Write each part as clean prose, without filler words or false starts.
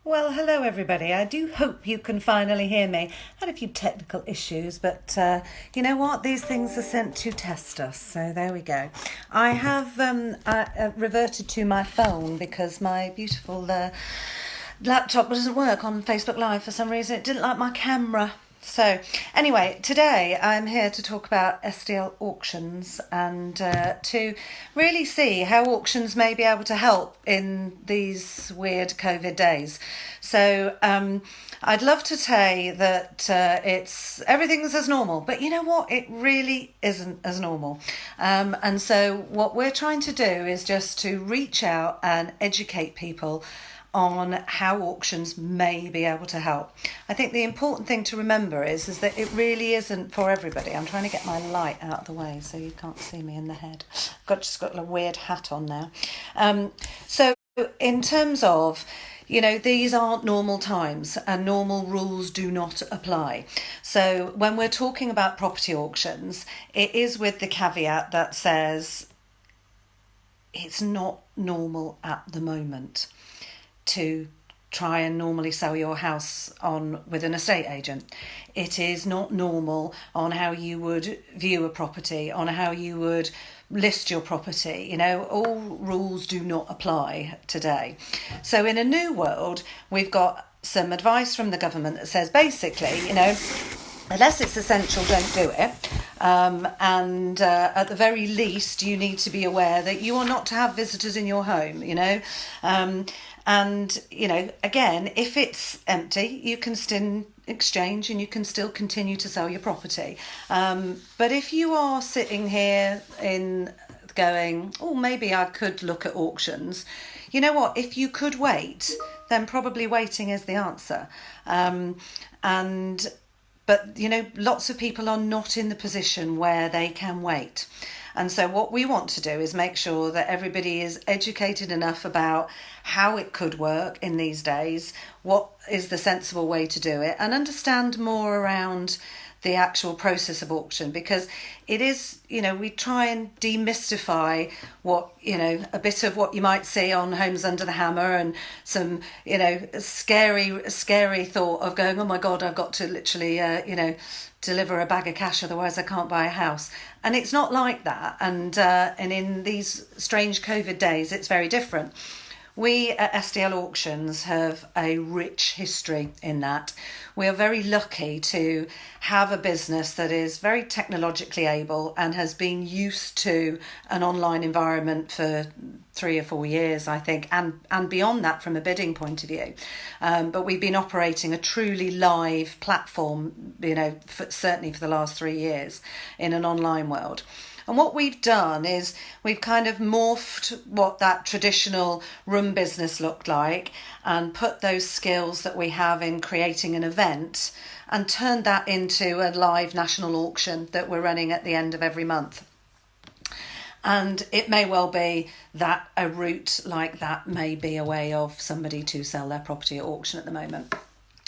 Well, hello everybody. I do hope you can finally hear me. Had a few technical issues, but you know what? These things are sent to test us, so there we go. I have reverted to my phone because my beautiful laptop doesn't work on Facebook Live for some reason. It didn't like my camera. So, anyway, today I'm here to talk about SDL Auctions and to really see how auctions may be able to help in these weird COVID days. So, I'd love to say that it's everything's as normal, but you know what? It really isn't as normal. And so, what we're trying to do is just to reach out and educate people on how auctions may be able to help. I think the important thing to remember is that it really isn't for everybody. I'm trying to get my light out of the way so you can't see me in the head. Just got a weird hat on now. So in terms of, these aren't normal times and normal rules do not apply. So when we're talking about property auctions, it is with the caveat that says it's not normal at the moment to try and normally sell your house on with an estate agent. It is not normal on how you would view a property, on how you would list your property. All rules do not apply today. So in a new world, we've got some advice from the government that says basically, unless it's essential, don't do it. And at the very least, you need to be aware that you are not to have visitors in your home, And, again, if it's empty, you can still exchange and you can still continue to sell your property. But if you are sitting here going, oh, maybe I could look at auctions, you know what? If you could wait, then probably waiting is the answer. But, lots of people are not in the position where they can wait. And so what we want to do is make sure that everybody is educated enough about how it could work in these days, what is the sensible way to do it, and understand more around the actual process of auction, because it is, we try and demystify what, a bit of what you might see on Homes Under the Hammer and some, scary thought of going, oh my God, I've got to literally, deliver a bag of cash, otherwise I can't buy a house. And it's not like that. And in these strange COVID days, it's very different. We at SDL Auctions have a rich history in that. We are very lucky to have a business that is very technologically able and has been used to an online environment for 3 or 4 years, I think, and beyond that from a bidding point of view. But we've been operating a truly live platform, certainly for the last 3 years in an online world. And what we've done is we've kind of morphed what that traditional room business looked like and put those skills that we have in creating an event and turned that into a live national auction that we're running at the end of every month. And it may well be that a route like that may be a way of somebody to sell their property at auction at the moment.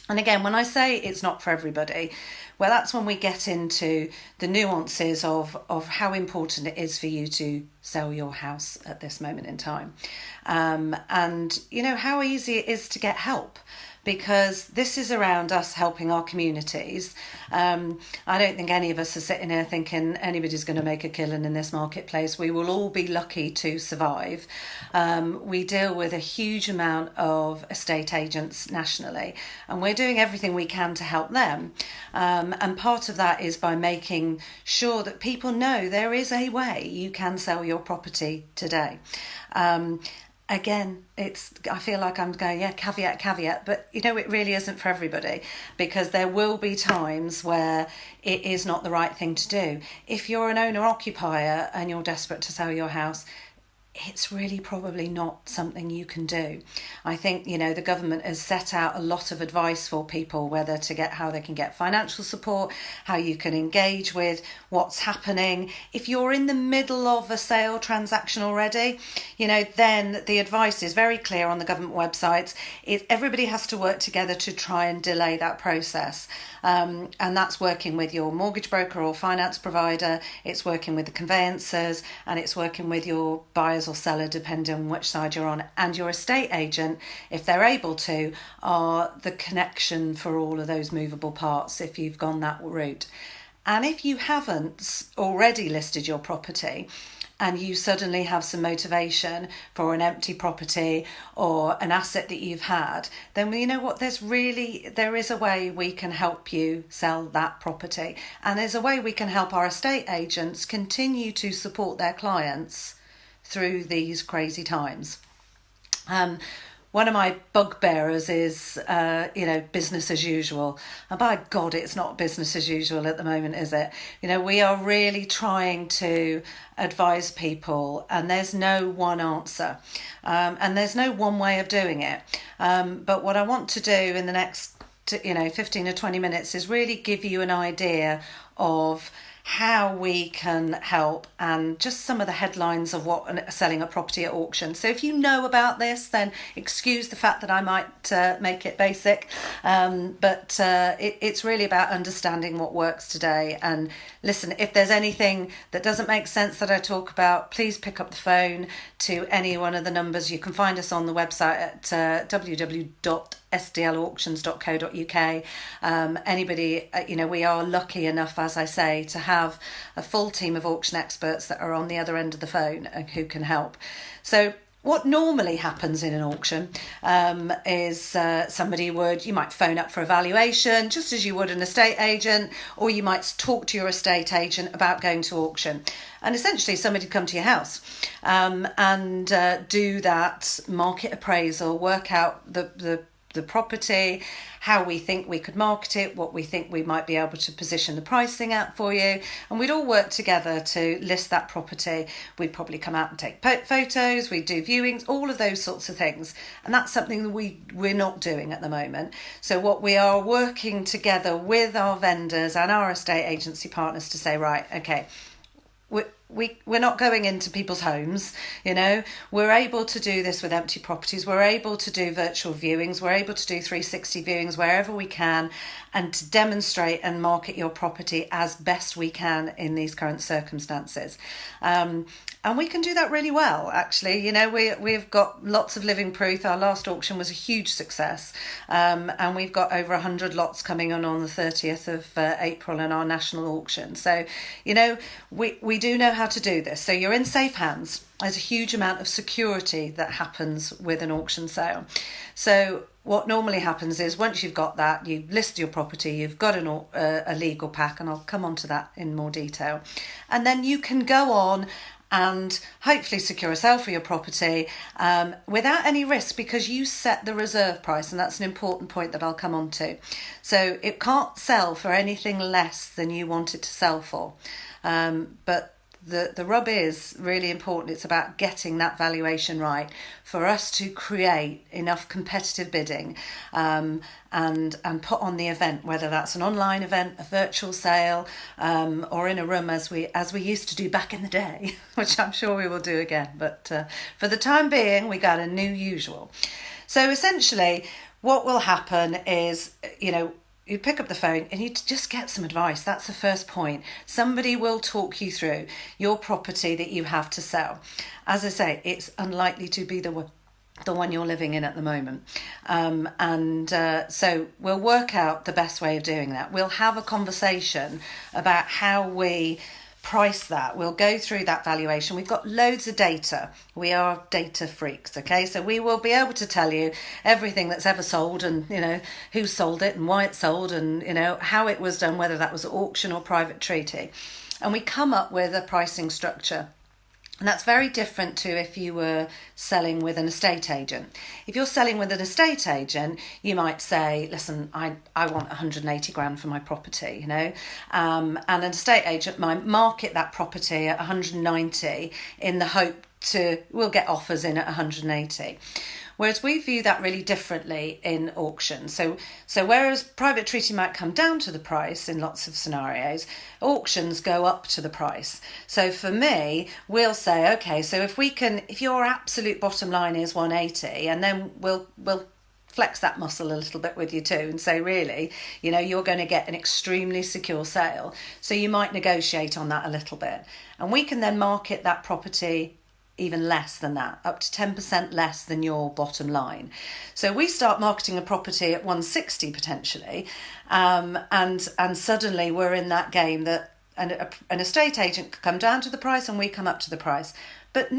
And again, when I say it's not for everybody, well, that's when we get into the nuances of how important it is for you to sell your house at this moment in time. And, how easy it is to get help, because this is around us helping our communities. I don't think any of us are sitting here thinking anybody's going to make a killing in this marketplace. We will all be lucky to survive. We deal with a huge amount of estate agents nationally, and we're doing everything we can to help them. And part of that is by making sure that people know there is a way you can sell your property today. Again, I feel like I'm going, caveat, but it really isn't for everybody, because there will be times where it is not the right thing to do. If you're an owner occupier and you're desperate to sell your house, it's really probably not something you can do. I think, the government has set out a lot of advice for people, how they can get financial support, how you can engage with what's happening. If you're in the middle of a sale transaction already, then the advice is very clear on the government websites. Everybody has to work together to try and delay that process. And that's working with your mortgage broker or finance provider. It's working with the conveyancers, and it's working with your buyers buyers or seller, depending on which side you're on, and your estate agent, if they're able to, are the connection for all of those movable parts if you've gone that route. And if you haven't already listed your property, and you suddenly have some motivation for an empty property or an asset that you've had, then you know what, there is a way we can help you sell that property. And there's a way we can help our estate agents continue to support their clients through these crazy times. One of my bugbearers is, business as usual. And by God, it's not business as usual at the moment, is it? We are really trying to advise people, and there's no one answer. And there's no one way of doing it. But what I want to do in the next, 15 or 20 minutes is really give you an idea of how we can help and just some of the headlines of what selling a property at auction. So if you know about this, then excuse the fact that I might make it basic, but it's really about understanding what works today. And listen, if there's anything that doesn't make sense that I talk about, please pick up the phone to any one of the numbers. You can find us on the website at www.sdlauctions.co.uk. Anybody, we are lucky enough, as I say, to have a full team of auction experts that are on the other end of the phone and who can help. So what normally happens in an auction is you might phone up for a valuation, just as you would an estate agent, or you might talk to your estate agent about going to auction. And essentially somebody would come to your house and do that market appraisal, work out the property, how we think we could market it, what we think we might be able to position the pricing at for you, and we'd all work together to list that property. We'd probably come out and take photos, we'd do viewings, all of those sorts of things, and that's something that we're not doing at the moment. So what we are working together with our vendors and our estate agency partners to say, right, okay, we're not going into people's homes, we're able to do this with empty properties, we're able to do virtual viewings, we're able to do 360 viewings wherever we can, and to demonstrate and market your property as best we can in these current circumstances. And we can do that really well, actually. We've got lots of living proof. Our last auction was a huge success, and we've got over 100 lots coming on the 30th of April in our national auction. So, we do know how to do this. So you're in safe hands. There's a huge amount of security that happens with an auction sale. So what normally happens is once you've got that, you list your property, you've got a legal pack, and I'll come on to that in more detail. And then you can go on and hopefully secure a sale for your property without any risk, because you set the reserve price, and that's an important point that I'll come on to. So it can't sell for anything less than you want it to sell for. But the rub is really important. It's about getting that valuation right for us to create enough competitive bidding and put on the event, whether that's an online event, a virtual sale, or in a room as we used to do back in the day, which I'm sure we will do again. But for the time being, we got a new usual. So essentially, what will happen is, you pick up the phone and you just get some advice. That's the first point. Somebody will talk you through your property that you have to sell. As I say, it's unlikely to be the one you're living in at the moment. So we'll work out the best way of doing that. We'll have a conversation about how we price that. We'll go through that valuation. We've got loads of data. We are data freaks, okay? So we will be able to tell you everything that's ever sold, and who sold it and why it sold, and how it was done, whether that was auction or private treaty. And we come up with a pricing structure. And that's very different to if you were selling with an estate agent. If you're selling with an estate agent, you might say, listen, I want 180 grand for my property, and an estate agent might market that property at 190 in the hope we'll get offers in at 180. Whereas we view that really differently in auction. So whereas private treaty might come down to the price in lots of scenarios, auctions go up to the price. So for me, we'll say, okay, so if your absolute bottom line is 180, and then we'll flex that muscle a little bit with you too, and say, really, you're going to get an extremely secure sale. So you might negotiate on that a little bit. And we can then market that property even less than that, up to 10% less than your bottom line. So we start marketing a property at 160 potentially, and suddenly we're in that game that an estate agent could come down to the price and we come up to the price. But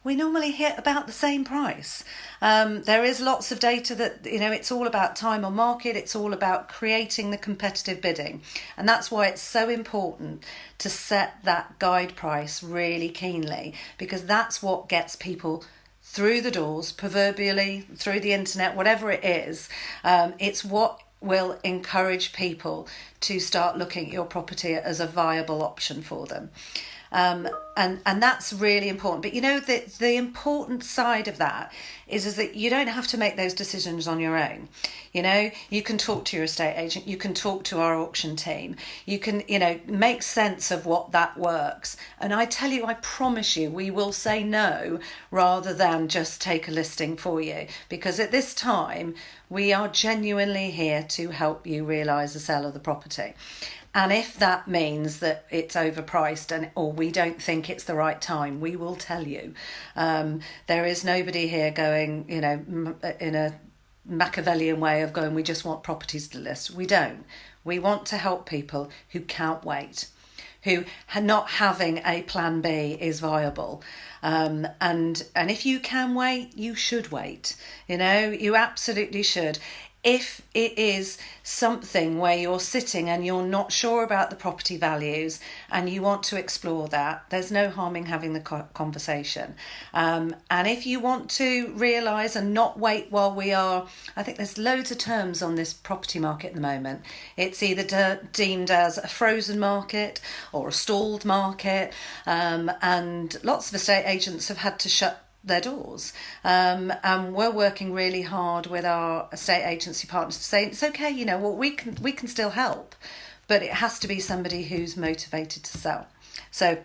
we normally hit about the same price. There is lots of data that, it's all about time on market. It's all about creating the competitive bidding. And that's why it's so important to set that guide price really keenly, because that's what gets people through the doors, proverbially, through the internet, whatever it is. It's what will encourage people to start looking at your property as a viable option for them. And that's really important. But the important side of that is that you don't have to make those decisions on your own. You can talk to your estate agent, you can talk to our auction team, you can, make sense of what that works. And I tell you, I promise you, we will say no rather than just take a listing for you, because at this time we are genuinely here to help you realise the sale of the property. And if that means that it's overpriced or we don't think it's the right time, we will tell you. There is nobody here going, in a Machiavellian way of going, we just want properties to list. We don't. We want to help people who can't wait, who not having a plan B is viable. And if you can wait, you should wait. You absolutely should. If it is something where you're sitting and you're not sure about the property values and you want to explore that, there's no harm in having the conversation. And if you want to realise and not wait while I think there's loads of terms on this property market at the moment. It's either deemed as a frozen market or a stalled market. And lots of estate agents have had to shut their doors, and we're working really hard with our estate agency partners to say it's okay, we can still help, but it has to be somebody who's motivated to sell. So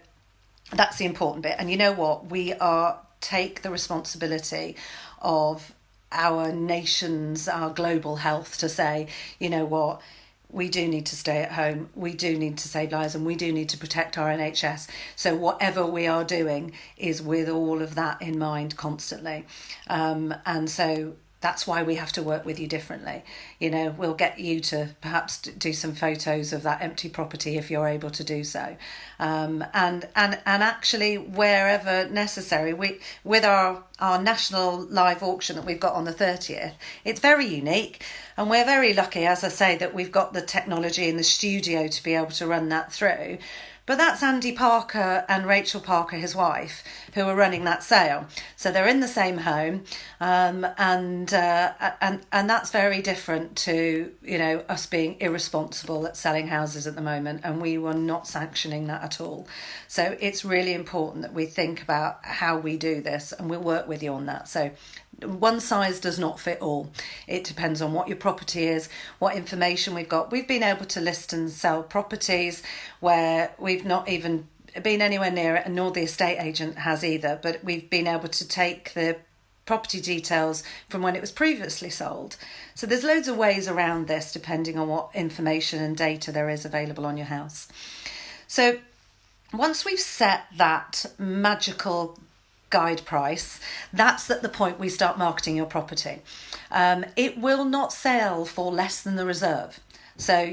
that's the important bit. And we take the responsibility of our nation's, our global health to say, we do need to stay at home, we do need to save lives, and we do need to protect our NHS. So whatever we are doing is with all of that in mind constantly. And so that's why we have to work with you differently. We'll get you to perhaps do some photos of that empty property if you're able to do so. And actually, wherever necessary, with our national live auction that we've got on the 30th, it's very unique. And we're very lucky, as I say, that we've got the technology in the studio to be able to run that through. But that's Andy Parker and Rachel Parker, his wife, who are running that sale. So they're in the same home, and that's very different to us being irresponsible at selling houses at the moment, and we were not sanctioning that at all. So it's really important that we think about how we do this, and we'll work with you on that. So one size does not fit all. It depends on what your property is, what information we've got. We've been able to list and sell properties where we've not even been anywhere near it, and nor the estate agent has either, but we've been able to take the property details from when it was previously sold. So there's loads of ways around this depending on what information and data there is available on your house. So once we've set that magical guide price, that's at the point we start marketing your property. It will not sell for less than the reserve. So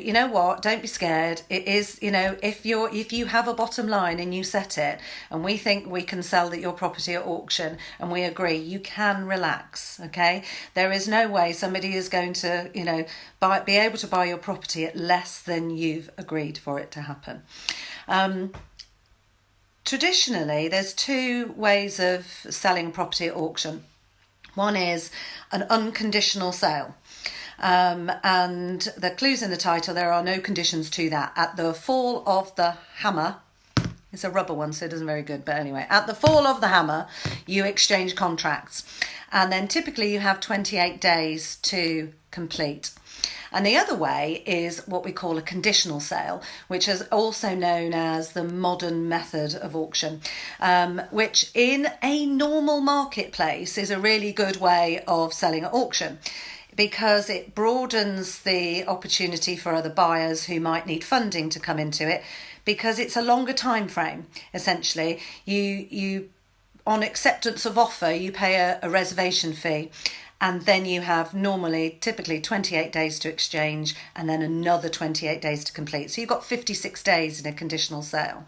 don't be scared. It is, if you have a bottom line and you set it, and we think we can sell your property at auction and we agree, you can relax. Okay, there is no way somebody is going to be able to buy your property at less than you've agreed for it to happen. Traditionally, there's two ways of selling a property at auction. One is an unconditional sale. And the clue's in the title, there are no conditions to that. At the fall of the hammer, it's a rubber one, so it isn't very good, but anyway, at the fall of the hammer, you exchange contracts. And then typically you have 28 days to complete. And the other way is what we call a conditional sale, which is also known as the modern method of auction, which in a normal marketplace is a really good way of selling at auction, because it broadens the opportunity for other buyers who might need funding to come into it, because it's a longer time frame. Essentially, you on acceptance of offer, you pay a reservation fee. And then you have typically 28 days to exchange and then another 28 days to complete. So you've got 56 days in a conditional sale.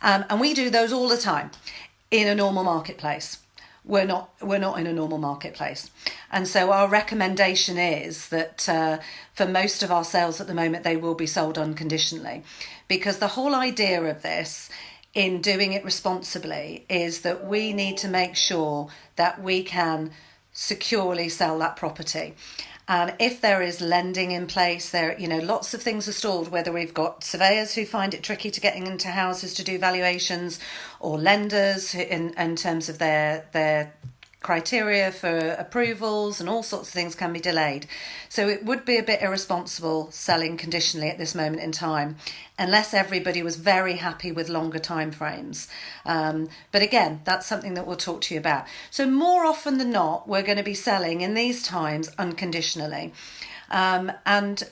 And we do those all the time in a normal marketplace. We're not in a normal marketplace. And so our recommendation is that for most of our sales at the moment, they will be sold unconditionally. Because the whole idea of this, in doing it responsibly, is that we need to make sure that we can securely sell that property. And if there is lending in place, there, lots of things are stalled, whether we've got surveyors who find it tricky to getting into houses to do valuations, or lenders in terms of their criteria for approvals, and all sorts of things can be delayed. So it would be a bit irresponsible selling conditionally at this moment in time, unless everybody was very happy with longer time frames. But again, that's something that we'll talk to you about. So more often than not, we're going to be selling in these times unconditionally. And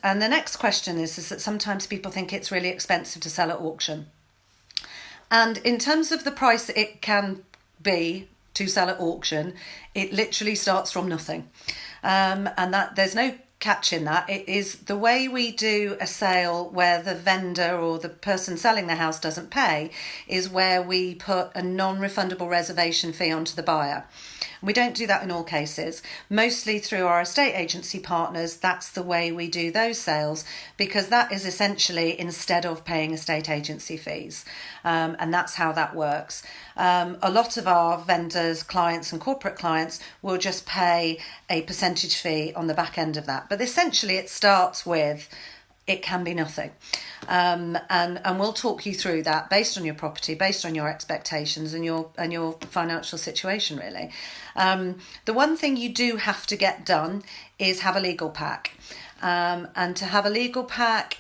the next question is that sometimes people think it's really expensive to sell at auction. And in terms of the price that it can be to sell at auction, it literally starts from nothing. And that there's no catch in that. It is the way we do a sale where the vendor or the person selling the house doesn't pay, is where we put a non-refundable reservation fee onto the buyer. We don't do that in all cases. Mostly through our estate agency partners, that's the way we do those sales, because that is essentially instead of paying estate agency fees. And that's how that works. A lot of our vendors, clients and corporate clients will just pay a percentage fee on the back end of that. But essentially it starts with, it can be nothing. And we'll talk you through that based on your property, based on your expectations and your financial situation, really. The one thing you do have to get done is have a legal pack. And to have a legal pack,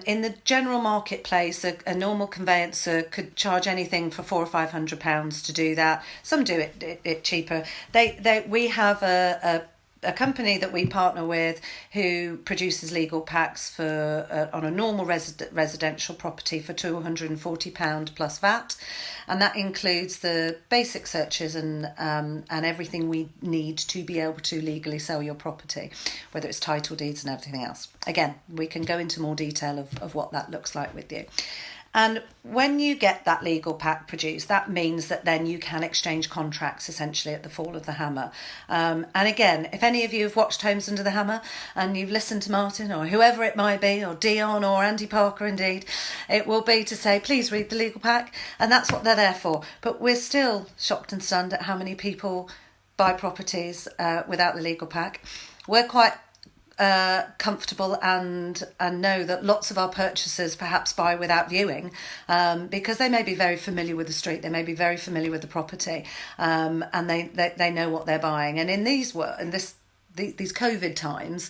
in the general marketplace, a normal conveyancer could charge anything for £400 or £500 to do that. Some do it cheaper. We have a company that we partner with who produces legal packs for on a normal residential property for £240 plus VAT, and that includes the basic searches and everything we need to be able to legally sell your property, whether it's title deeds and everything else. Again, we can go into more detail of what that looks like with you. And when you get that legal pack produced, that means that then you can exchange contracts essentially at the fall of the hammer. And again, if any of you have watched Homes Under the Hammer and you've listened to Martin or whoever it might be, or Dion or Andy Parker indeed, it will be to say, please read the legal pack. And that's what they're there for. But we're still shocked and stunned at how many people buy properties without the legal pack. We're quite comfortable and know that lots of our purchasers perhaps buy without viewing, because they may be very familiar with the street, they may be very familiar with the property, and they know what they're buying. And in these COVID times,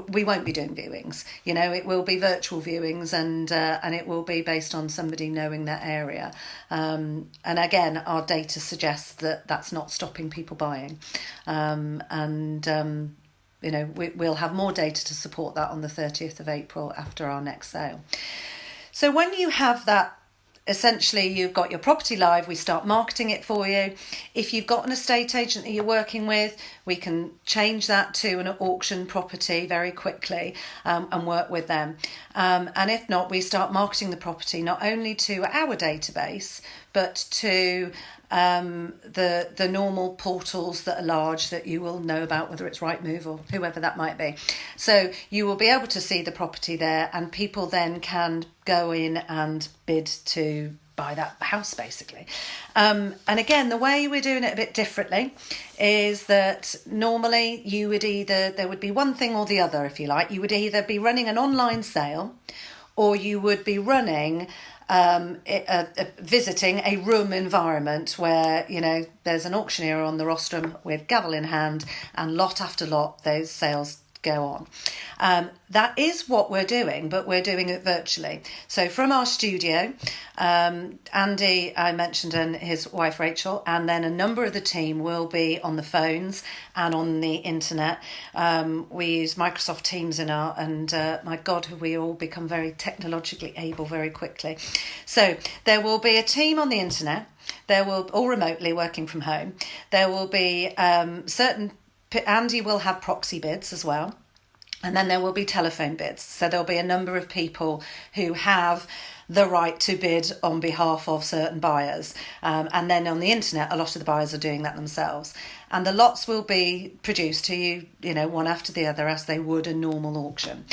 we won't be doing viewings. It will be virtual viewings, and it will be based on somebody knowing that area. And again, our data suggests that that's not stopping people buying. We'll have more data to support that on the 30th of April after our next sale. So when you have that, essentially you've got your property live, we start marketing it for you. If you've got an estate agent that you're working with, we can change that to an auction property very quickly, and work with them. And if not, we start marketing the property not only to our database, but to the normal portals that are large that you will know about, whether it's Rightmove or whoever that might be. So you will be able to see the property there, and people then can go in and bid to buy that house, basically. And again, the way we're doing it a bit differently is that normally there would be one thing or the other, if you like. You would either be running an online sale, or you would be running visiting a room environment where there's an auctioneer on the rostrum with gavel in hand, and lot after lot those sales go on. That is what we're doing, but we're doing it virtually. So from our studio, Andy, I mentioned, and his wife Rachel, and then a number of the team will be on the phones and on the internet. We use Microsoft Teams and my God, have we all become very technologically able very quickly. So there will be a team on the internet. There will, all remotely working from home. There will be Andy will have proxy bids as well. And then there will be telephone bids. So there'll be a number of people who have the right to bid on behalf of certain buyers. And then on the internet, a lot of the buyers are doing that themselves. And the lots will be produced to you, one after the other, as they would a normal auction.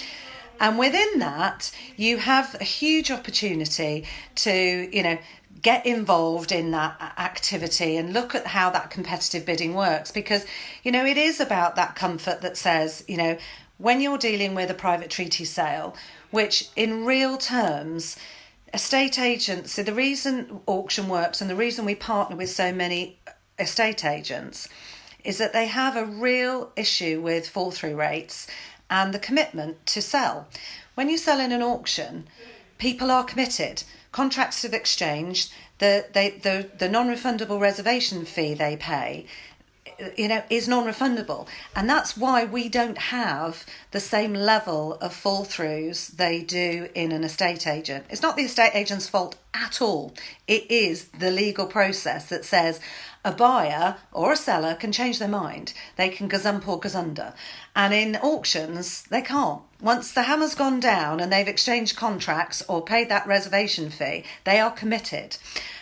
And within that, you have a huge opportunity to, get involved in that activity and look at how that competitive bidding works. Because, it is about that comfort that says, when you're dealing with a private treaty sale, which in real terms, estate agents, so the reason auction works and the reason we partner with so many estate agents is that they have a real issue with fall through rates and the commitment to sell. When you sell in an auction, people are committed. Contracts have exchanged, the non-refundable reservation fee they pay is non-refundable, and that's why we don't have the same level of fall throughs they do in an estate agent. It's not the estate agent's fault at all. It is the legal process that says a buyer or a seller can change their mind. They can gazump or gazunder. And in auctions, they can't. Once the hammer's gone down and they've exchanged contracts or paid that reservation fee, they are committed.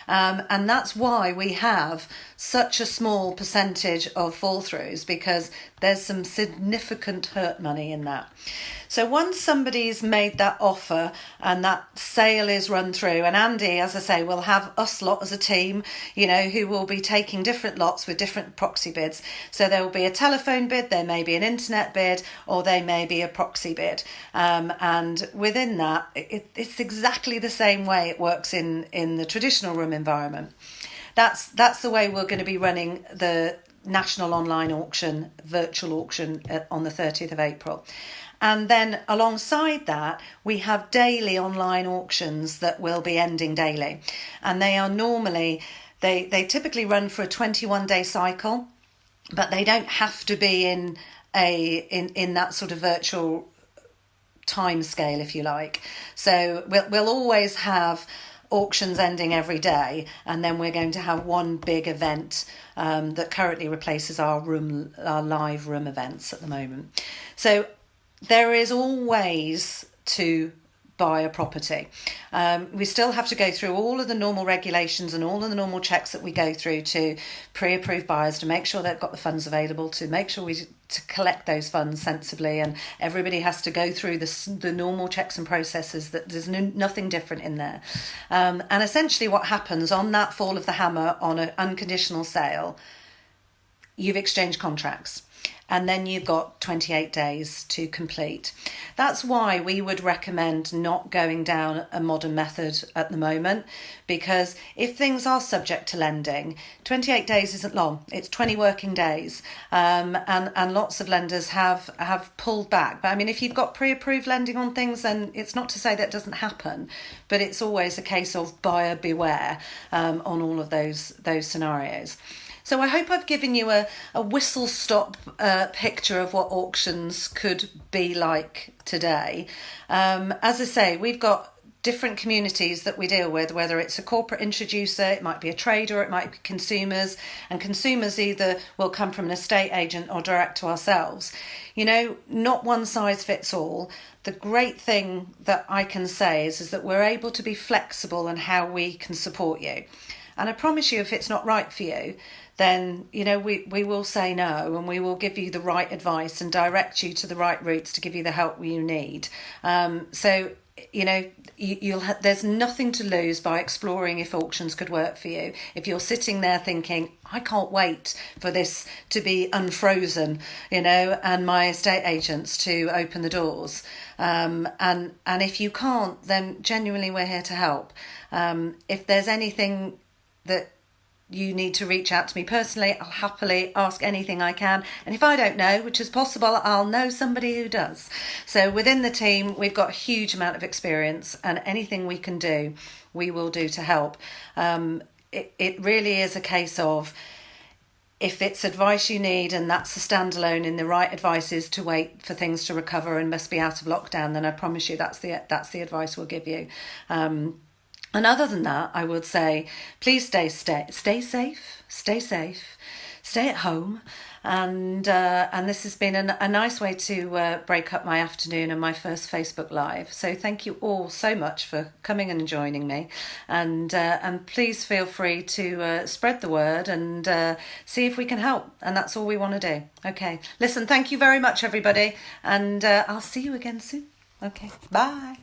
And that's why we have such a small percentage of fall throughs, because there's some significant hurt money in that. So once somebody's made that offer and that sale is run through, and Andy, as I say, will have us lot as a team, who will be taking different lots with different proxy bids. So there will be a telephone bid, there may be an internet bid, or there may be a proxy bid. And within that, it's exactly the same way it works in the traditional room environment. That's the way we're going to be running the national online auction, virtual auction on the 30th of April. And then alongside that, we have daily online auctions that will be ending daily. And they are normally, they typically run for a 21-day cycle, but they don't have to be in that sort of virtual time scale, if you like. So we'll always have auctions ending every day, and then we're going to have one big event that currently replaces our live room events at the moment. So there is always to buy a property. We still have to go through all of the normal regulations and all of the normal checks that we go through to pre-approve buyers, to make sure they've got the funds available, to make sure to collect those funds sensibly, and everybody has to go through the normal checks and processes. That there's nothing different in there. And essentially what happens on that fall of the hammer on an unconditional sale, you've exchanged contracts. And then you've got 28 days to complete. That's why we would recommend not going down a modern method at the moment, because if things are subject to lending, 28 days isn't long. It's 20 working days. And lots of lenders have pulled back. But I mean, if you've got pre-approved lending on things, then it's not to say that doesn't happen, but it's always a case of buyer beware on all of those scenarios. So I hope I've given you a whistle-stop picture of what auctions could be like today. As I say, we've got different communities that we deal with, whether it's a corporate introducer, it might be a trader, it might be consumers, and consumers either will come from an estate agent or direct to ourselves. Not one size fits all. The great thing that I can say is that we're able to be flexible in how we can support you. And I promise you, if it's not right for you, then, we will say no, and we will give you the right advice and direct you to the right routes to give you the help you need. There's nothing to lose by exploring if auctions could work for you. If you're sitting there thinking, I can't wait for this to be unfrozen, and my estate agents to open the doors. And if you can't, then genuinely we're here to help. If there's anything that you need to reach out to me personally, I'll happily ask anything I can. And if I don't know, which is possible, I'll know somebody who does. So within the team, we've got a huge amount of experience, and anything we can do, we will do to help. It really is a case of, if it's advice you need and that's a standalone, and the right advice is to wait for things to recover and must be out of lockdown, then I promise you that's the advice we'll give you. And other than that, I would say, please stay safe, stay at home. And this has been a nice way to break up my afternoon and my first Facebook Live. So thank you all so much for coming and joining me. And please feel free to spread the word and see if we can help. And that's all we want to do. Okay. Listen, thank you very much, everybody. And I'll see you again soon. Okay. Bye.